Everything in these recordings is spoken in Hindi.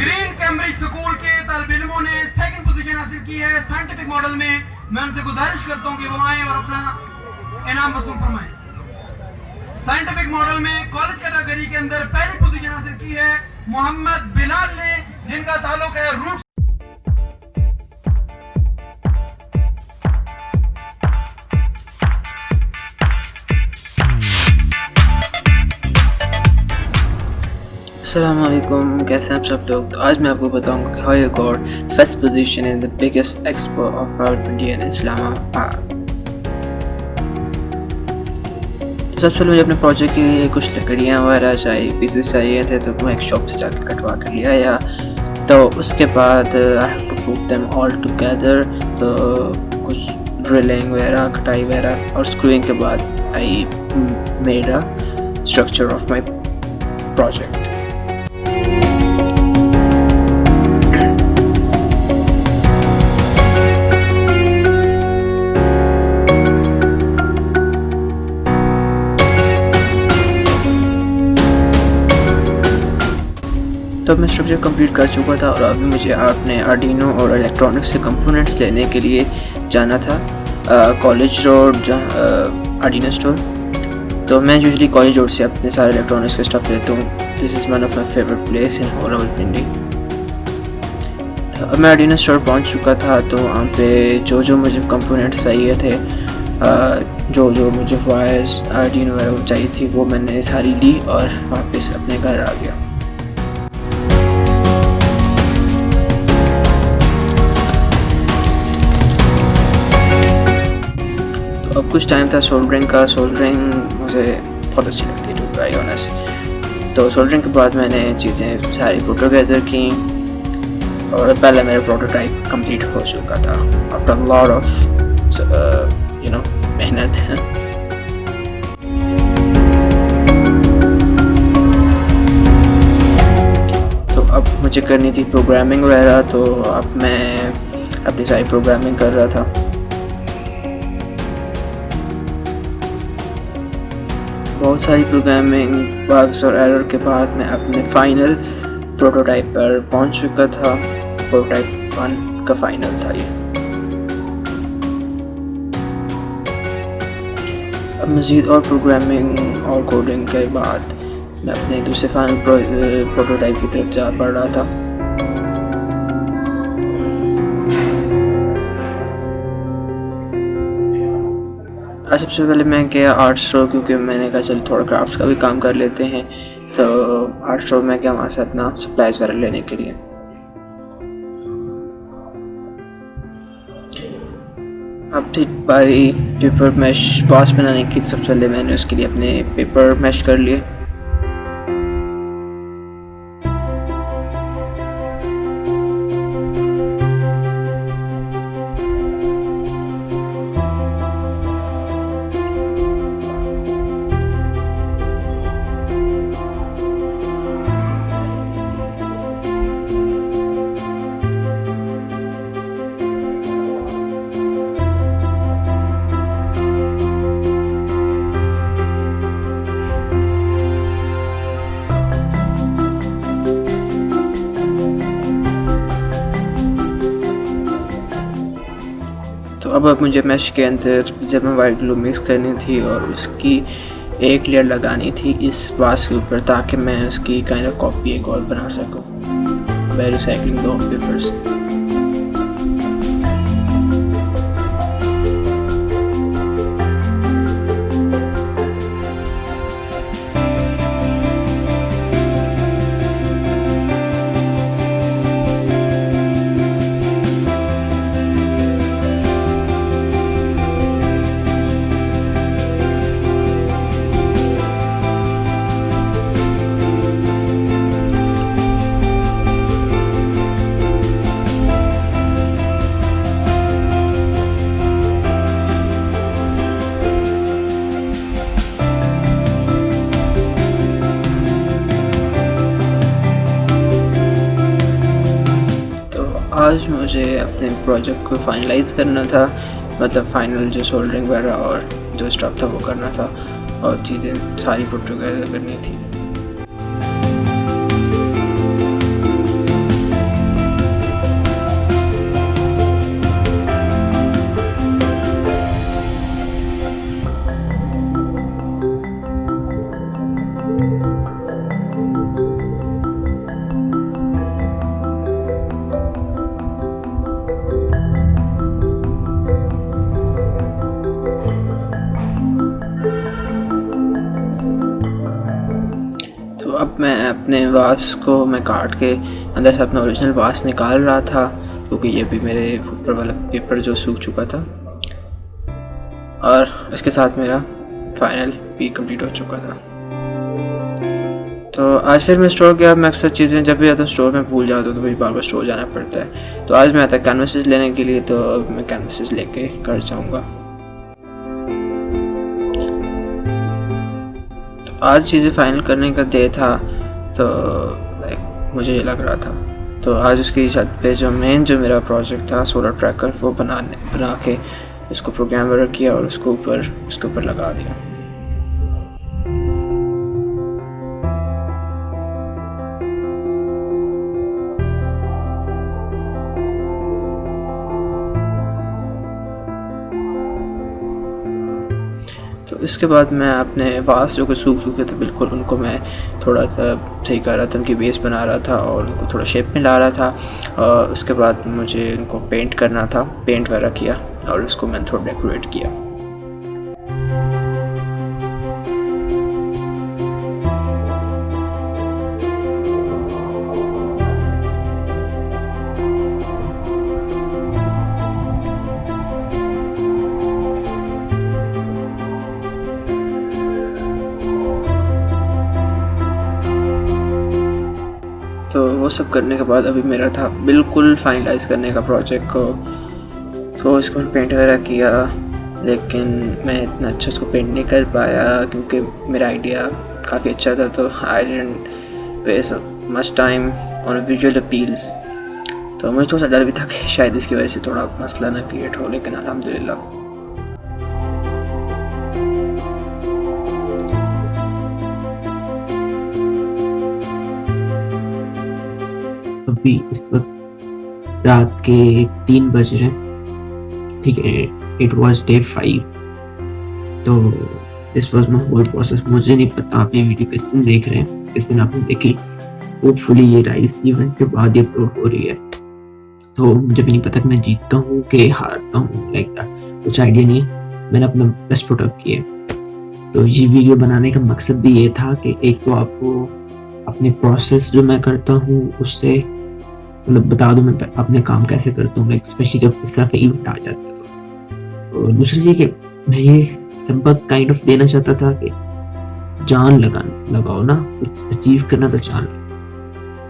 ग्रीन कैम्ब्रिज स्कूल के तालिब इल्मों ने सेकंड पोजीशन हासिल की है साइंटिफिक मॉडल में। मैं उनसे गुजारिश करता हूं कि वो आए और अपना इनाम वसूल फरमाएं। साइंटिफिक मॉडल में कॉलेज कैटेगरी के अंदर पहली पोजीशन हासिल की है मोहम्मद बिलाल ने, जिनका ताल्लुक है रूट्स। अस्सलामुअलैकुम, कैसे हैं आप सब लोग। तो आज मैं आपको बताऊंगा कि how you got first position in the biggest expo of our India in Islamabad. तो सबसे पहले मुझे अपने प्रोजेक्ट के लिए कुछ लकड़ियाँ वगैरह चाहिए, पीसेस चाहिए थे, तो मैं एक शॉप से जाकर कटवा कर लिया या तो उसके बाद I have to put them all together. तो कुछ ड्रिलिंग वगैरह, कटाई वगैरह और स्क्रूइंग के बाद I made a structure of my project. तो मैं स्ट्रक्चर कंप्लीट कर चुका था और अभी मुझे अपने आर्डिनो और इलेक्ट्रॉनिक्स से कंपोनेंट्स लेने के लिए जाना था कॉलेज रोड आर्डिनो स्टोर। तो मैं यूजुअली कॉलेज रोड से अपने सारे इलेक्ट्रॉनिक्स के स्टफ लेता हूँ। This is one of my favourite place in whole Rawalpindi. तो अब मैं आर्डिनो स्टोर पहुँच चुका था। तो वहाँ पे जो मुझे कंपोनेंट्स चाहिए थे, जो मुझे वायर्स आर्डिनो वगैरह चाहिए थी, वो मैंने सारी ली और वापस अपने घर आ गया। अब कुछ टाइम था सोल्डरिंग का। सोल्डरिंग मुझे बहुत अच्छी लगती है, टू बी वेरी ऑनेस्ट। तो सोल्डरिंग के बाद मैंने चीज़ें सारी पुट टुगेदर की और पहले मेरा प्रोटोटाइप कंप्लीट हो चुका था आफ्टर लॉट ऑफ मेहनत। तो अब मुझे करनी थी प्रोग्रामिंग वगैरह, तो अब मैं अपनी सारी प्रोग्रामिंग कर रहा था। बहुत सारी प्रोग्रामिंग बग्स और एरर के बाद मैं अपने फाइनल प्रोटोटाइप पर पहुंच चुका था। प्रोटोटाइप 1 का फाइनल था ये। अब मज़ीद और प्रोग्रामिंग और कोडिंग के बाद मैं अपने दूसरे फाइनल प्रोटोटाइप की तरफ जा पड़ रहा था। सबसे पहले मैं गया आर्ट स्टोर, क्योंकि मैंने कहा चल थोड़ा क्राफ्ट का भी काम कर लेते हैं। तो आर्ट स्टोर में गया वहाँ से अपना सप्लाईज वगैरह लेने के लिए। अब थी बारी पेपर मैश बॉस बनाने की। सबसे पहले मैंने उसके लिए अपने पेपर मैश कर लिए। तो अब मुझे मैश के अंदर जब मैं वाइट ग्लू मिक्स करनी थी और उसकी एक लेयर लगानी थी इस बास के ऊपर, ताकि मैं उसकी काइंड ऑफ कॉपी एक और बना सकूँ बाय रिसाइकलिंग दो पेपर्स। आज मुझे अपने प्रोजेक्ट को फाइनलाइज करना था, मतलब फाइनल जो सोल्डरिंग वगैरह और जो स्टफ था वो करना था और चीज़ें सारी पुट टुगेदर करनी थी। अपने वास को मैं काट के अंदर से अपना ओरिजिनल वास निकाल रहा था, क्योंकि ये भी मेरे ऊपर वाला पेपर जो सूख चुका था, और इसके साथ मेरा फाइनल भी कंप्लीट हो चुका था। तो आज फिर मैं स्टोर गया। मैं अक्सर चीज़ें जब भी आता हूँ स्टोर में भूल जाता हूँ, तो मुझे बार बार स्टोर जाना पड़ता है। तो आज मैं आता कैनवासेस लेने के लिए, तो अब मैं कैनवासेस लेके घर जाऊँगा। तो आज चीज़ें फाइनल करने का डे था, तो मुझे ये लग रहा था। तो आज उसकी छत पे जो मेरा प्रोजेक्ट था सोलर ट्रैकर, वो बना के उसको प्रोग्राम वर्क किया और उसके ऊपर लगा दिया। तो इसके बाद मैं अपने वास जो कि सूख चुके थे बिल्कुल, उनको मैं थोड़ा सा सही कर रहा था, उनकी बेस बना रहा था और उनको थोड़ा शेप में ला रहा था। और उसके बाद मुझे उनको पेंट करना था, पेंट वगैरह किया और उसको मैंने थोड़ा डेकोरेट किया। तो वो सब करने के बाद अभी मेरा था बिल्कुल फाइनलाइज़ करने का प्रोजेक्ट को। तो इसको पेंट वगैरह किया, लेकिन मैं इतना अच्छा इसको पेंट नहीं कर पाया क्योंकि मेरा आइडिया काफ़ी अच्छा था। तो I didn't waste much time on visual appeals. तो मुझे थोड़ा सा डर भी था कि शायद इसकी वजह से थोड़ा मसला ना क्रिएट हो, लेकिन अल्हम्दुलिल्लाह। अभी इस वक्त रात के 3 बज रहे, ठीक है। It was day 5। तो this was my whole process. मुझे नहीं पता आप ये वीडियो किस दिन देख रहे हैं, किस दिन आपने देखी। होपफुली ये राइस इवेंट के बाद ये अपलोड हो रही है। तो मुझे भी नहीं पता कि मैं जीतता हूँ कि हारता हूँ, लाइक दैट कुछ आइडिया नहीं है। मैंने अपना बेस्ट प्रोडक्ट किया। तो ये वीडियो बनाने का मकसद भी ये था कि एक तो आपको अपने प्रोसेस जो मैं करता हूँ उससे मतलब बता दूं मैं अपने काम कैसे करता हूँ, स्पेशली जब इस तरह का इवेंट आ जाता है। तो और दूसरी चीज़ कि मैं ये सबक काइंड ऑफ देना चाहता था कि जान लगाओ ना, कुछ अचीव करना तो जान,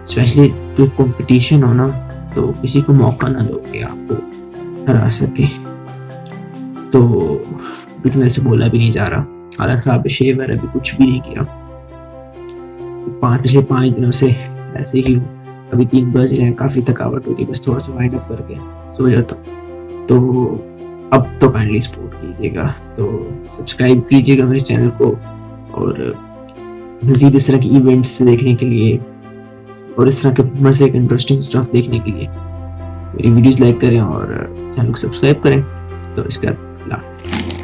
स्पेशली कोई कंपटीशन हो ना, तो किसी को मौका ना दो कि आपको हरा सके। तो बिल्कुल ऐसे बोला भी नहीं जा रहा, हालत खराब, शेव वगैरह भी कुछ भी नहीं किया। 5 दिनों से ऐसे ही हूँ। अभी 3 बज रहे हैं, काफ़ी थकावट होती है, बस थोड़ा सा वाइंड अप करके सो जाता हूँ। तो अब तो काइंडली सपोर्ट कीजिएगा, तो सब्सक्राइब कीजिएगा मेरे चैनल को, और मज़ीद इस तरह की इवेंट्स देखने के लिए और इस तरह के मज़े के इंटरेस्टिंग स्टफ देखने के लिए मेरी वीडियोज़ लाइक करें और चैनल को सब्सक्राइब करें। तो इसका अल्लाह हाफ़िज़।